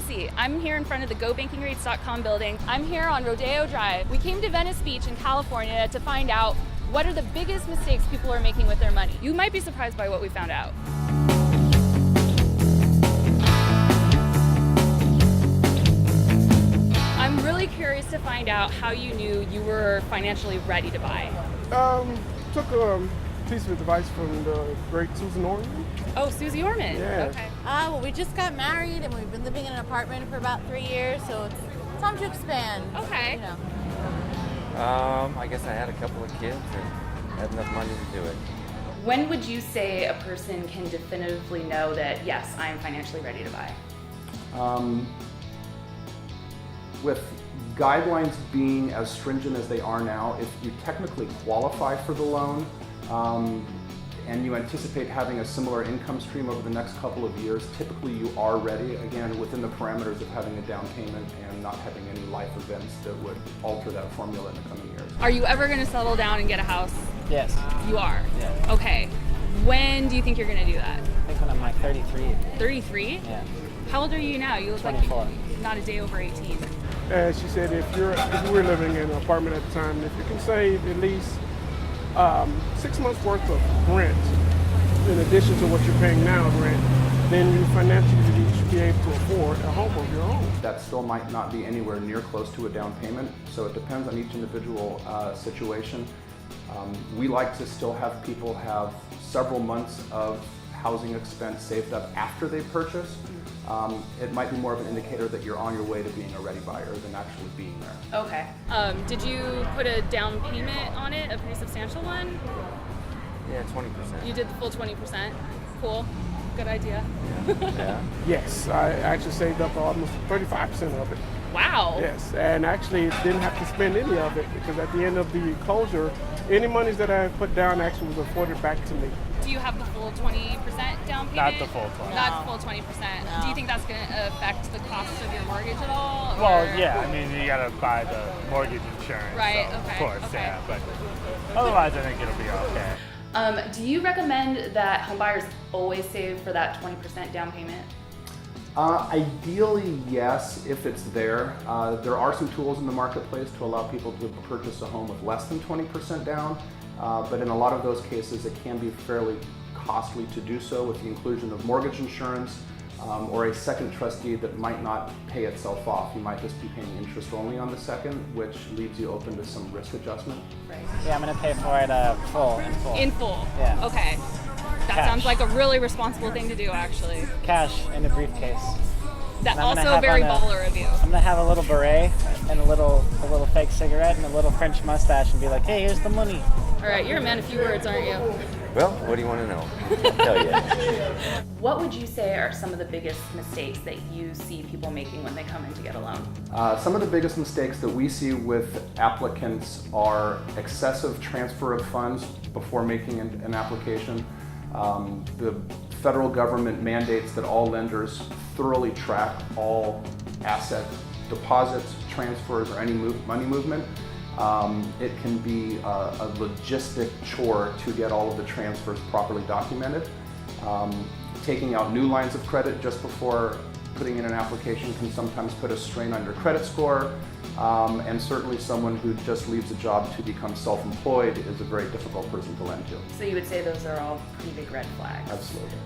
Tracy. I'm here in front of the GoBankingRates.com building. I'm here on Rodeo Drive. We came to Venice Beach in California to find out what are the biggest mistakes people are making with their money. You might be surprised by what we found out. I'm really curious to find out how you knew you were financially ready to buy. Took a piece of advice from the great Suze Orman. Oh, Suze Orman. Yeah. Okay. Well, we just got married and we've been living in an apartment for about 3 years, so it's time to expand. Okay. You know. I guess I had a couple of kids and had enough money to do it. When would you say a person can definitively know that, yes, I am financially ready to buy? With guidelines being as stringent as they are now, if you technically qualify for the loan and you anticipate having a similar income stream over the next couple of years, typically you are ready, again, within the parameters of having a down payment and not having any life events that would alter that formula in the coming years. Are you ever going to settle down and get a house? Yes. You are? Yeah. Okay. When do you think you're going to do that? I think when I'm like 33. 33? Yeah. How old are you now? You look 24. like you're not a day over 18. As she said, if you were living in an apartment at the time, if you can save at least 6 months worth of rent, in addition to what you're paying now of rent, then you financially should be able to afford a home of your own. That still might not be anywhere near close to a down payment, so it depends on each individual situation. We like to still have people have several months of housing expense saved up after they purchase. It might be more of an indicator that you're on your way to being a ready buyer than actually being there. Okay. Did you put a down payment on it, a pretty substantial one? Yeah, 20%. You did the full 20%? Cool. Good idea. Yeah. Yes, I actually saved up almost 35% of it. Wow. Yes, and actually didn't have to spend any of it because at the end of the closure, any monies that I put down actually was afforded back to me. Do you have the full 20% down payment? Not the full 20. Not the full 20%. No. Do you think that's going to affect the cost of your mortgage at all? or- Well, yeah, I mean, you gotta buy the mortgage insurance. Right, so, okay, Of course, okay. yeah, but otherwise I think it'll be okay. Do you recommend that homebuyers always save for that 20% down payment? Ideally, yes, if it's there. There are some tools in the marketplace to allow people to purchase a home with less than 20% down, but in a lot of those cases it can be fairly costly to do so with the inclusion of mortgage insurance or a second trust deed that might not pay itself off. You might just be paying interest only on the second, which leaves you open to some risk adjustment. Right. Yeah, I'm gonna pay for it in full. In full? Yeah. Okay. That Cash. sounds like a really responsible thing to do, actually. Cash in a briefcase. That's And I'm gonna also have very on a- baller of you. I'm gonna have a little beret and a little fake cigarette and a little French mustache and be like, hey, here's the money. All right, you're a man of few words, aren't you? Well, what do you want to know? I'll tell you. What would you say are some of the biggest mistakes that you see people making when they come in to get a loan? Some of the biggest mistakes that we see with applicants are excessive transfer of funds before making an application. The federal government mandates that all lenders thoroughly track all asset deposits, transfers, or any money movement. It can be a logistic chore to get all of the transfers properly documented. Taking out new lines of credit just before putting in an application can sometimes put a strain on your credit score, and certainly someone who just leaves a job to become self-employed is a very difficult person to lend to. So you would say those are all pretty big red flags. Absolutely.